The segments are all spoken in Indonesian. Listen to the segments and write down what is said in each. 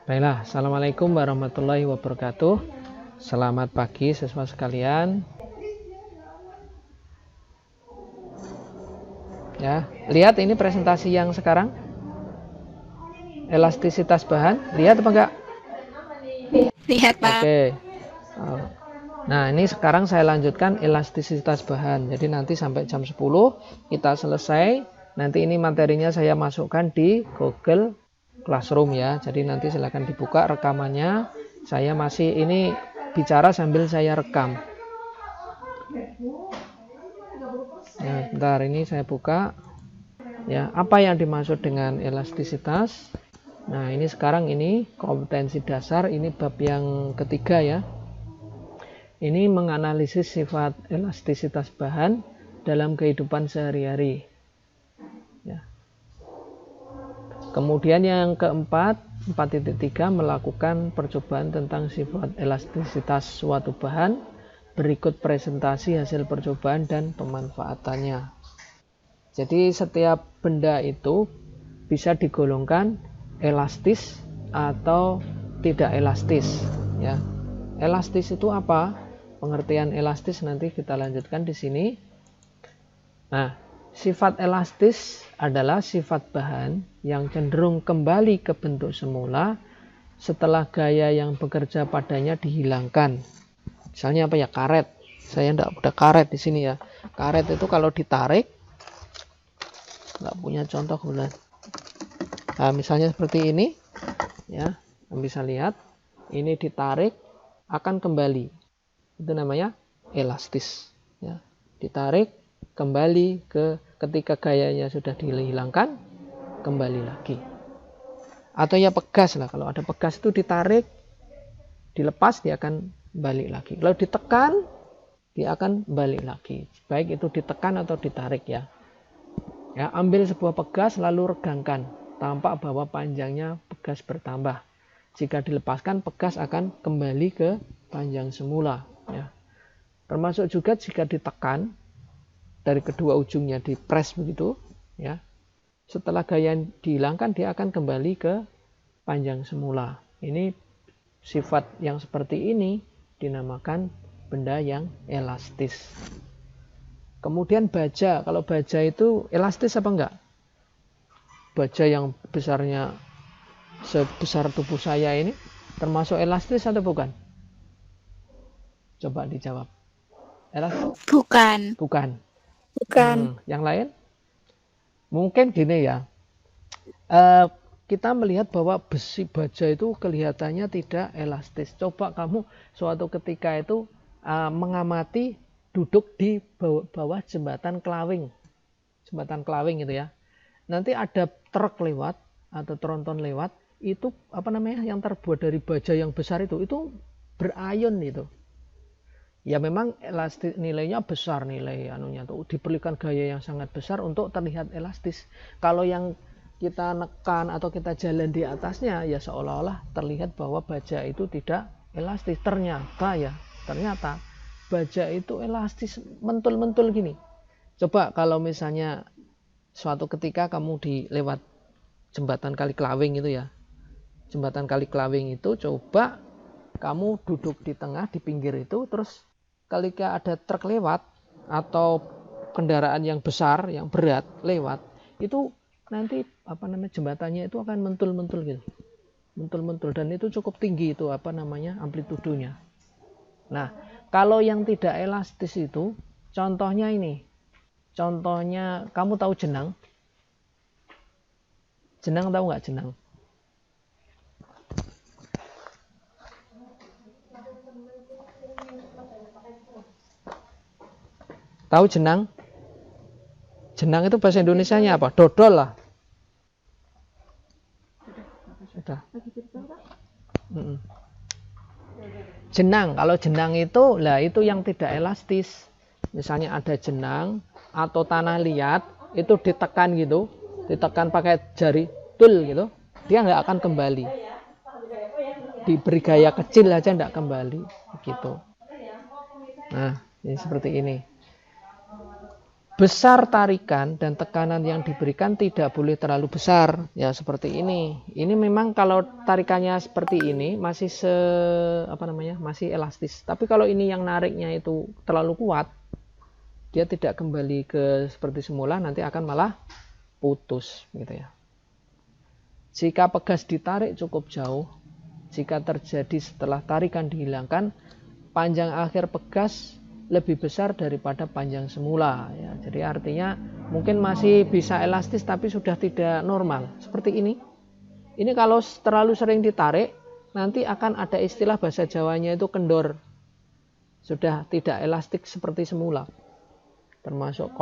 Baiklah, Assalamualaikum warahmatullahi wabarakatuh. Selamat pagi siswa sekalian. Ya, lihat ini presentasi yang sekarang. Elastisitas bahan, lihat apa enggak? Lihat, Pak. Oke. Nah, ini sekarang saya lanjutkan elastisitas bahan. Jadi nanti sampai jam 10 kita selesai. Nanti ini materinya saya masukkan di Google Classroom ya. Jadi nanti silakan dibuka rekamannya. Saya masih ini bicara sambil saya rekam. Nah, bentar ini saya buka. Ya, apa yang dimaksud dengan elastisitas? Nah, ini sekarang ini kompetensi dasar, ini bab yang ketiga ya. Ini menganalisis sifat elastisitas bahan dalam kehidupan sehari-hari. Ya. Kemudian yang keempat, 4.3 melakukan percobaan tentang sifat elastisitas suatu bahan. Berikut presentasi hasil percobaan dan pemanfaatannya. Jadi setiap benda itu bisa digolongkan elastis atau tidak elastis. Ya. Elastis itu apa? Pengertian elastis nanti kita lanjutkan di sini. Nah, sifat elastis adalah sifat bahan yang cenderung kembali ke bentuk semula setelah gaya yang bekerja padanya dihilangkan. Misalnya apa ya? Karet. Saya tidak ada karet di sini ya. Karet itu kalau ditarik, nggak punya contoh kebetulan. Nah, misalnya seperti ini, ya, bisa lihat. Ini ditarik akan kembali. Itu namanya elastis. Ya. Ditarik kembali ke ketika gayanya sudah dihilangkan, kembali lagi. Atau ya pegas lah, kalau ada pegas itu ditarik, dilepas dia akan balik lagi. Kalau ditekan dia akan balik lagi. Baik itu ditekan atau ditarik ya. Ya, ambil sebuah pegas lalu regangkan. Tampak bahwa panjangnya pegas bertambah. Jika dilepaskan pegas akan kembali ke panjang semula. Ya. Termasuk juga jika ditekan dari kedua ujungnya dipres begitu, ya. Setelah gaya dihilangkan dia akan kembali ke panjang semula. Ini sifat yang seperti ini dinamakan benda yang elastis. Kemudian baja, kalau baja itu elastis apa enggak? Baja yang besarnya sebesar tubuh saya ini termasuk elastis atau bukan? Coba dijawab. Elastis? Bukan. Bukan. Bukan. Yang lain? Mungkin gini ya. Kita melihat bahwa besi baja itu kelihatannya tidak elastis. Coba kamu suatu ketika itu mengamati duduk di bawah jembatan kelawing. Jembatan kelawing itu ya. Nanti ada truk lewat atau tronton lewat, itu apa namanya yang terbuat dari baja yang besar itu berayun itu. Ya memang elastis nilainya besar, nilai anunya tuh diperlukan gaya yang sangat besar untuk terlihat elastis. Kalau yang kita nekan atau kita jalan di atasnya ya seolah-olah terlihat bahwa baja itu tidak elastis. Ternyata baja itu elastis, mentul-mentul gini. Coba kalau misalnya suatu ketika kamu lewat jembatan Kali Klawing itu ya. Jembatan Kali Klawing itu coba kamu duduk di tengah, di pinggir itu, terus ketika ada truk lewat atau kendaraan yang besar, yang berat lewat, itu nanti apa namanya jembatannya itu akan mentul-mentul gitu. Mentul-mentul dan itu cukup tinggi itu apa namanya amplitudonya. Nah, kalau yang tidak elastis itu contohnya ini. Contohnya kamu tahu jenang? Jenang tahu nggak jenang? Tahu jenang? Jenang itu bahasa Indonesianya apa? Dodol lah. Sudah. Jenang, kalau jenang itu, lah itu yang tidak elastis. Misalnya ada jenang atau tanah liat, itu ditekan gitu, ditekan pakai jari tul gitu, dia nggak akan kembali. Diberi gaya kecil aja nggak kembali, gitu. Nah, ini seperti ini. Besar tarikan dan tekanan yang diberikan tidak boleh terlalu besar, ya seperti ini. Ini memang kalau tarikannya seperti ini masih masih elastis. Tapi kalau ini yang nariknya itu terlalu kuat, dia tidak kembali ke seperti semula, nanti akan malah putus gitu ya. Jika pegas ditarik cukup jauh, jika terjadi setelah tarikan dihilangkan, panjang akhir pegas lebih besar daripada panjang semula ya. Jadi artinya mungkin masih bisa elastis tapi sudah tidak normal seperti ini. Ini kalau terlalu sering ditarik nanti akan ada istilah bahasa Jawanya itu kendor. Sudah tidak elastik seperti semula. Termasuk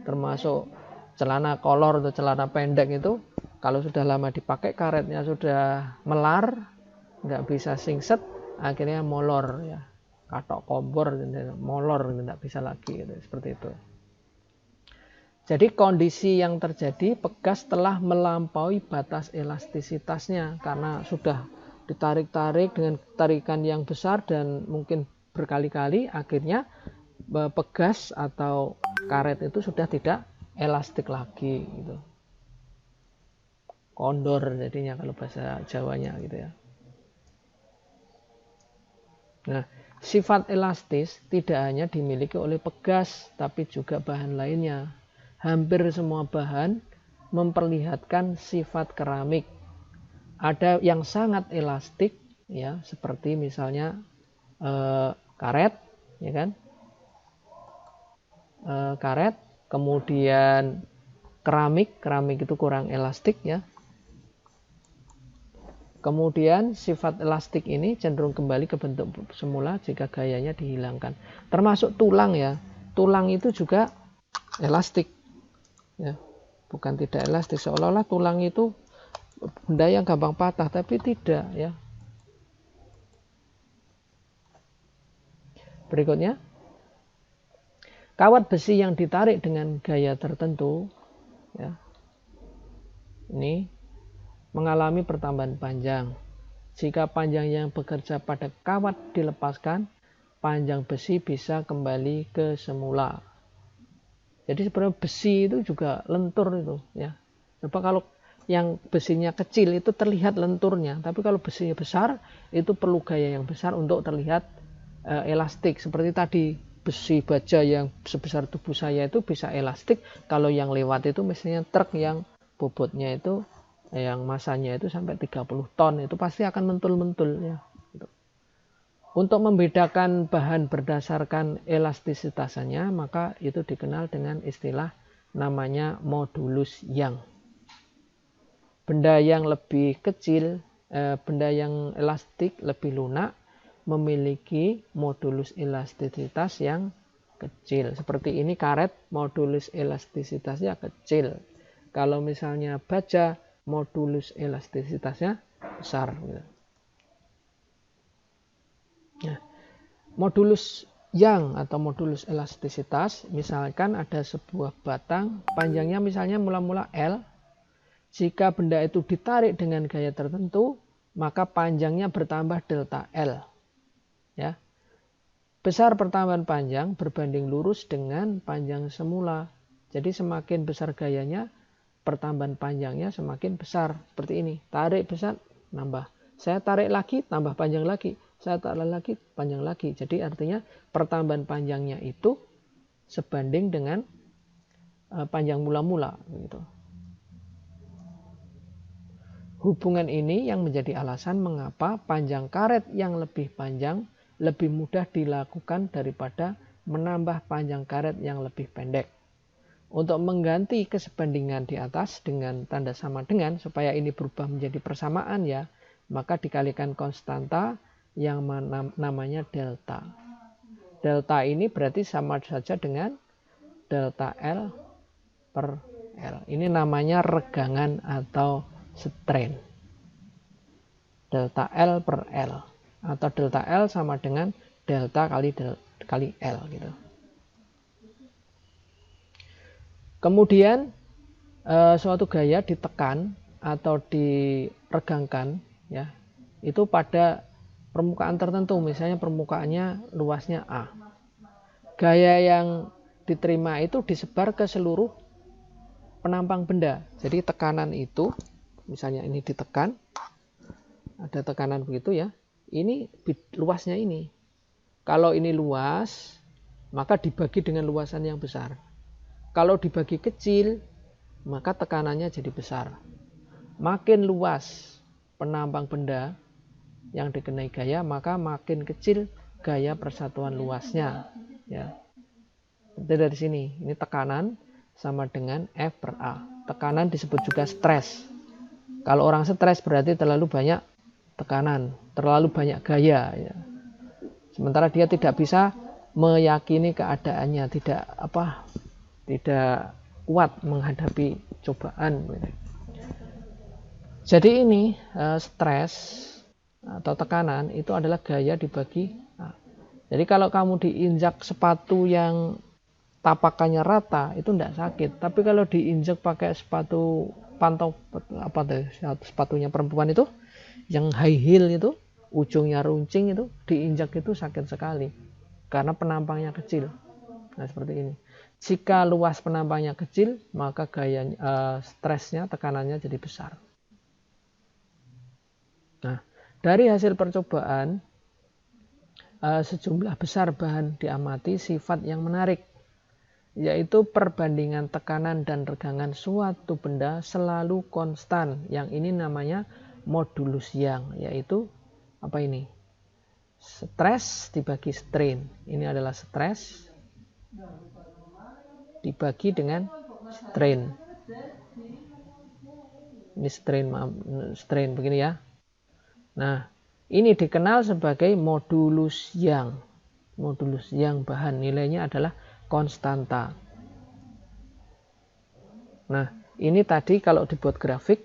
termasuk celana kolor atau celana pendek itu kalau sudah lama dipakai karetnya sudah melar, nggak bisa singset, akhirnya molor ya. Katok kompor, molor, tidak bisa lagi gitu, seperti itu. Jadi kondisi yang terjadi pegas telah melampaui batas elastisitasnya karena sudah ditarik-tarik dengan tarikan yang besar dan mungkin berkali-kali, akhirnya pegas atau karet itu sudah tidak elastik lagi gitu. Kondor jadinya kalau bahasa Jawanya gitu ya. Nah, sifat elastis tidak hanya dimiliki oleh pegas, tapi juga bahan lainnya. Hampir semua bahan memperlihatkan sifat keramik. Ada yang sangat elastik, ya, seperti misalnya karet, ya kan? Karet, kemudian keramik itu kurang elastik, ya. Kemudian sifat elastik ini cenderung kembali ke bentuk semula jika gayanya dihilangkan. Termasuk tulang ya. Tulang itu juga elastik. Ya. Bukan tidak elastik. Seolah-olah tulang itu benda yang gampang patah, tapi tidak ya. Berikutnya. Kawat besi yang ditarik dengan gaya tertentu ya. Ini mengalami pertambahan panjang. Jika panjang yang bekerja pada kawat dilepaskan, panjang besi bisa kembali ke semula. Jadi sebenarnya besi itu juga lentur itu ya. Coba kalau yang besinya kecil itu terlihat lenturnya, tapi kalau besinya besar itu perlu gaya yang besar untuk terlihat elastik. Seperti tadi besi baja yang sebesar tubuh saya itu bisa elastik, kalau yang lewat itu misalnya truk yang bobotnya itu yang masanya itu sampai 30 ton itu pasti akan mentul-mentul ya. Untuk membedakan bahan berdasarkan elastisitasnya, maka itu dikenal dengan istilah namanya modulus Young. Benda yang lebih kecil, benda yang elastik lebih lunak memiliki modulus elastisitas yang kecil. Seperti ini karet, modulus elastisitasnya kecil. Kalau misalnya baja, modulus elastisitasnya besar. Nah, modulus Young atau modulus elastisitas, misalkan ada sebuah batang, panjangnya misalnya mula-mula L. Jika benda itu ditarik dengan gaya tertentu, maka panjangnya bertambah delta L. Ya. Besar pertambahan panjang berbanding lurus dengan panjang semula. Jadi semakin besar gayanya, pertambahan panjangnya semakin besar. Seperti ini, tarik besar, nambah. Saya tarik lagi, tambah panjang lagi. Saya tarik lagi, panjang lagi. Jadi artinya pertambahan panjangnya itu sebanding dengan panjang mula-mula. Gitu. Hubungan ini yang menjadi alasan mengapa panjang karet yang lebih panjang lebih mudah dilakukan daripada menambah panjang karet yang lebih pendek. Untuk mengganti kesebandingan di atas dengan tanda sama dengan, supaya ini berubah menjadi persamaan ya, maka dikalikan konstanta yang namanya delta. Delta ini berarti sama saja dengan delta L per L. Ini namanya regangan atau strain. Delta L per L. Atau delta L sama dengan delta kali L gitu. Kemudian suatu gaya ditekan atau diregangkan ya, itu pada permukaan tertentu, misalnya permukaannya luasnya A. Gaya yang diterima itu disebar ke seluruh penampang benda. Jadi tekanan itu, misalnya ini ditekan, ada tekanan begitu ya, ini luasnya ini. Kalau ini luas, maka dibagi dengan luasan yang besar. Kalau dibagi kecil, maka tekanannya jadi besar. Makin luas penampang benda yang dikenai gaya, maka makin kecil gaya persatuan luasnya. Ya. Itu dari sini, ini tekanan sama dengan F per A. Tekanan disebut juga stres. Kalau orang stres berarti terlalu banyak tekanan, terlalu banyak gaya. Ya. Sementara dia tidak bisa meyakini keadaannya, tidak kuat menghadapi cobaan. Jadi ini stres atau tekanan itu adalah gaya dibagi A. Jadi kalau kamu diinjak sepatu yang tapakannya rata itu tidak sakit, tapi kalau diinjak pakai sepatu pantau sepatunya perempuan itu yang high heel itu, ujungnya runcing itu, diinjak itu sakit sekali karena penampangnya kecil. Nah seperti ini. Jika luas penampangnya kecil, maka gaya stresnya, tekanannya jadi besar. Nah, dari hasil percobaan sejumlah besar bahan diamati sifat yang menarik, yaitu perbandingan tekanan dan regangan suatu benda selalu konstan. Yang ini namanya modulus Young, yaitu apa ini? Stres dibagi strain. Ini adalah stres dibagi dengan strain. Ini strain begini ya. Nah, ini dikenal sebagai modulus Young. Modulus Young bahan nilainya adalah konstanta. Nah, ini tadi kalau dibuat grafik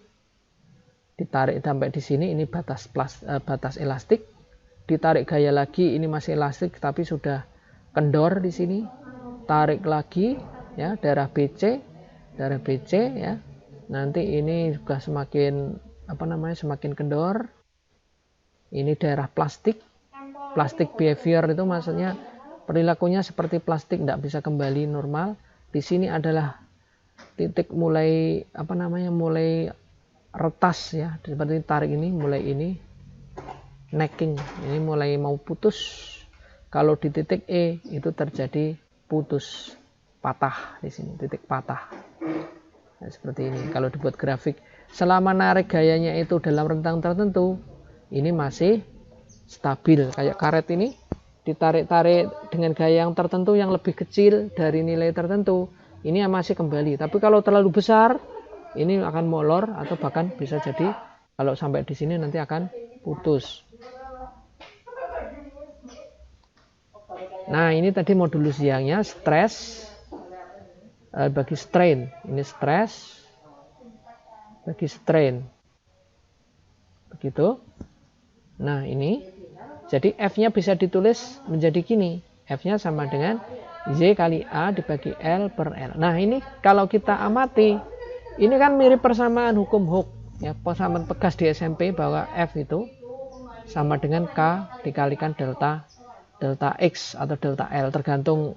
ditarik sampai di sini, ini batas elastik. Ditarik gaya lagi, ini masih elastik tapi sudah kendor di sini. Tarik lagi ya, daerah BC ya. Nanti ini juga semakin semakin kendor. Ini daerah plastik behavior itu maksudnya perilakunya seperti plastik, tidak bisa kembali normal. Di sini adalah titik mulai mulai retas ya, seperti tarik ini, mulai ini necking, ini mulai mau putus. Kalau di titik E itu terjadi putus, patah di sini, titik patah. Nah, seperti ini. Kalau dibuat grafik, selama narik gayanya itu dalam rentang tertentu, ini masih stabil. Kayak karet ini ditarik-tarik dengan gaya yang tertentu yang lebih kecil dari nilai tertentu, ini masih kembali. Tapi kalau terlalu besar, ini akan molor atau bahkan bisa jadi kalau sampai di sini nanti akan putus. Nah, ini tadi modulus Young-nya stres bagi strain. Ini stres bagi strain. Begitu. Nah, ini jadi F-nya bisa ditulis menjadi gini. F-nya sama dengan Y kali A dibagi L per L. Nah, ini kalau kita amati, ini kan mirip persamaan hukum Hooke. Ya, persamaan pegas di SMP bahwa F itu sama dengan K dikalikan delta X atau delta L, tergantung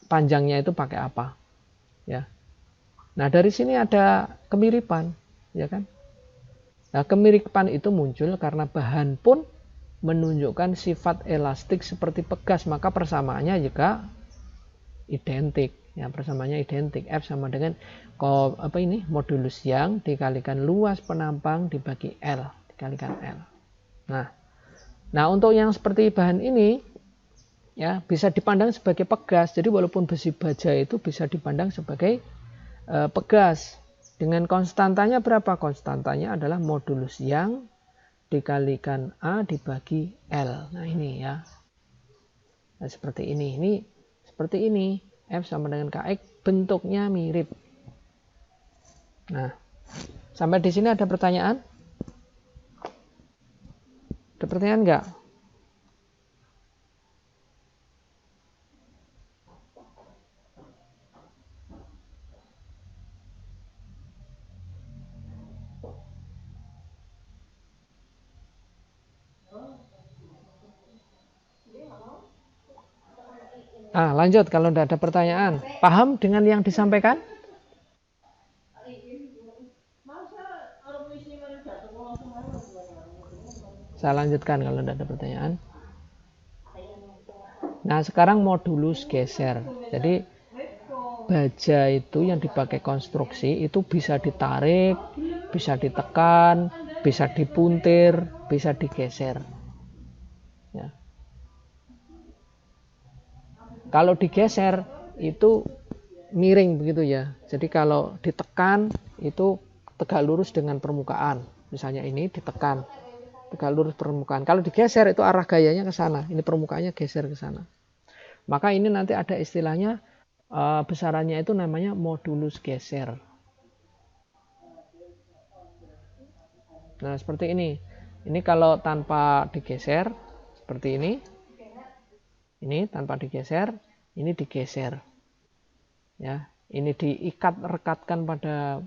panjangnya itu pakai apa. Ya. Nah, dari sini ada kemiripan, ya kan? Nah, kemiripan itu muncul karena bahan pun menunjukkan sifat elastik seperti pegas, maka persamaannya juga identik. Ya, persamaannya identik. F sama dengan modulus Young dikalikan luas penampang dibagi L dikalikan L. Nah, untuk yang seperti bahan ini ya bisa dipandang sebagai pegas. Jadi walaupun besi baja itu bisa dipandang sebagai pegas. Dengan konstantanya berapa? Konstantanya adalah modulus Young dikalikan A dibagi L. Nah, ini ya. Nah, seperti ini. Ini seperti ini. F sama dengan Kx, bentuknya mirip. Nah, sampai di sini ada pertanyaan? Ada pertanyaan enggak? Lanjut kalau tidak ada pertanyaan. Paham dengan yang disampaikan? Saya lanjutkan kalau tidak ada pertanyaan. Nah, sekarang modulus geser. Jadi baja itu yang dipakai konstruksi itu bisa ditarik, bisa ditekan, bisa dipuntir, bisa digeser. Ya. Kalau digeser itu miring begitu ya. Jadi kalau ditekan itu tegak lurus dengan permukaan. Misalnya ini ditekan, tegak lurus permukaan. Kalau digeser itu arah gayanya ke sana. Ini permukaannya geser ke sana. Maka ini nanti ada istilahnya, besarannya itu namanya modulus geser. Nah, seperti ini. Ini kalau tanpa digeser seperti ini. Ini tanpa digeser, ini digeser. Ya, ini rekatkan pada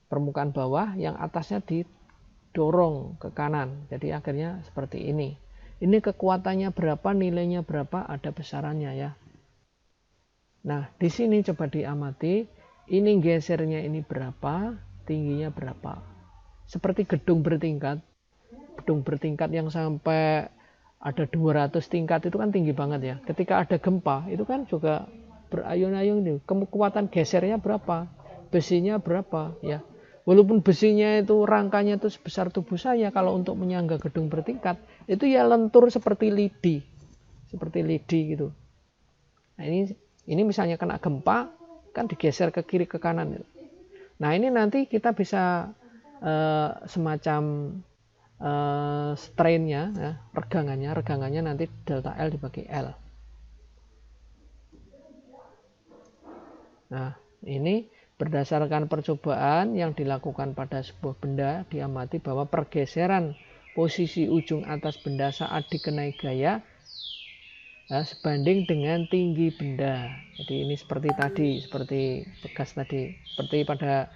permukaan bawah, yang atasnya didorong ke kanan. Jadi akhirnya seperti ini. Ini kekuatannya berapa, nilainya berapa, ada besarannya ya. Nah, di sini coba diamati, ini gesernya ini berapa, tingginya berapa. Seperti gedung bertingkat. Gedung bertingkat yang sampai ada 200 tingkat itu kan tinggi banget ya. Ketika ada gempa itu kan juga berayun-ayun nih. Kekuatan gesernya berapa? Besinya berapa ya? Walaupun besinya itu rangkanya itu sebesar tubuh saya, kalau untuk menyangga gedung bertingkat itu ya lentur seperti lidi. Seperti lidi gitu. Nah, ini misalnya kena gempa kan digeser ke kiri ke kanan. Nah, ini nanti kita bisa semacam strainnya ya, regangannya nanti delta L dibagi L. Nah, ini berdasarkan percobaan yang dilakukan pada sebuah benda, diamati bahwa pergeseran posisi ujung atas benda saat dikenai gaya sebanding dengan tinggi benda. Jadi ini seperti tadi, seperti bekas tadi, seperti pada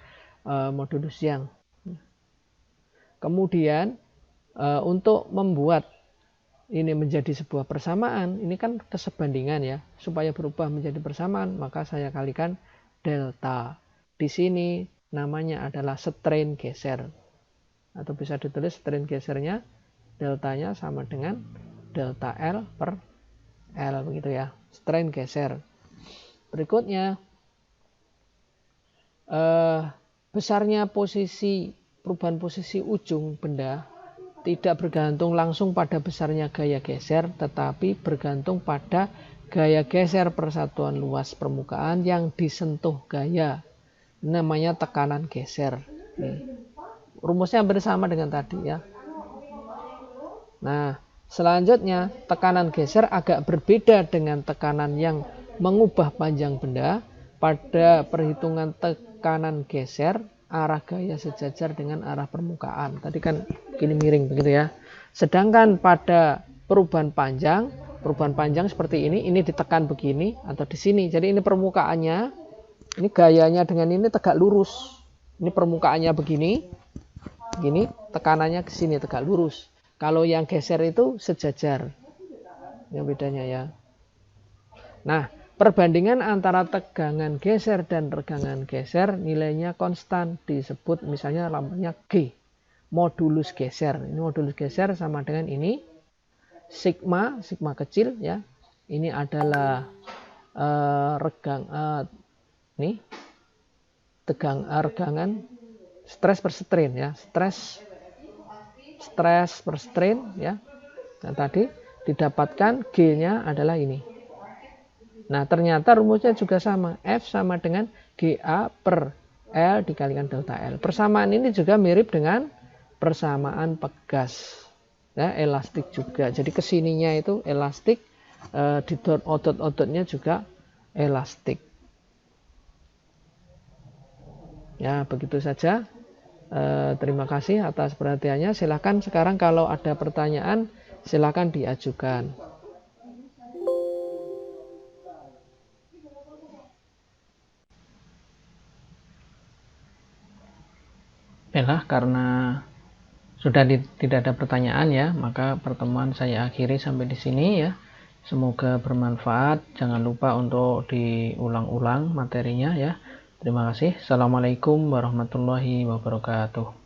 modulus yang. Kemudian untuk membuat ini menjadi sebuah persamaan, ini kan kesebandingan ya. Supaya berubah menjadi persamaan, maka saya kalikan delta. Di sini namanya adalah strain geser. Atau bisa ditulis strain gesernya, deltanya sama dengan delta L per L begitu ya. Strain geser. Berikutnya besarnya perubahan posisi ujung benda tidak bergantung langsung pada besarnya gaya geser, tetapi bergantung pada gaya geser persatuan luas permukaan yang disentuh gaya. Namanya tekanan geser. Rumusnya hampir sama dengan tadi ya. Nah, selanjutnya tekanan geser agak berbeda dengan tekanan yang mengubah panjang benda. Pada perhitungan tekanan geser, arah gaya sejajar dengan arah permukaan. Tadi kan gini miring begitu ya. Sedangkan pada perubahan panjang seperti ini ditekan begini atau di sini. Jadi ini permukaannya, ini gayanya dengan ini tegak lurus. Ini permukaannya begini, tekanannya ke sini tegak lurus. Kalau yang geser itu sejajar. Yang bedanya ya. Nah, perbandingan antara tegangan geser dan regangan geser nilainya konstan, disebut misalnya namanya G, modulus geser. Ini modulus geser sama dengan ini sigma kecil ya. Ini adalah regangan stres per strain ya, stres per strain ya. Dan tadi didapatkan G-nya adalah ini. Nah, ternyata rumusnya juga sama. F sama dengan GA per L dikalikan delta L. Persamaan ini juga mirip dengan persamaan pegas. Ya, elastik juga. Jadi kesininya itu elastik, di otot-ototnya juga elastik. Ya, begitu saja. Terima kasih atas perhatiannya. Silakan sekarang kalau ada pertanyaan, silakan diajukan. Baiklah, karena sudah tidak ada pertanyaan ya, maka pertemuan saya akhiri sampai di sini ya. Semoga bermanfaat. Jangan lupa untuk diulang-ulang materinya ya. Terima kasih. Assalamualaikum warahmatullahi wabarakatuh.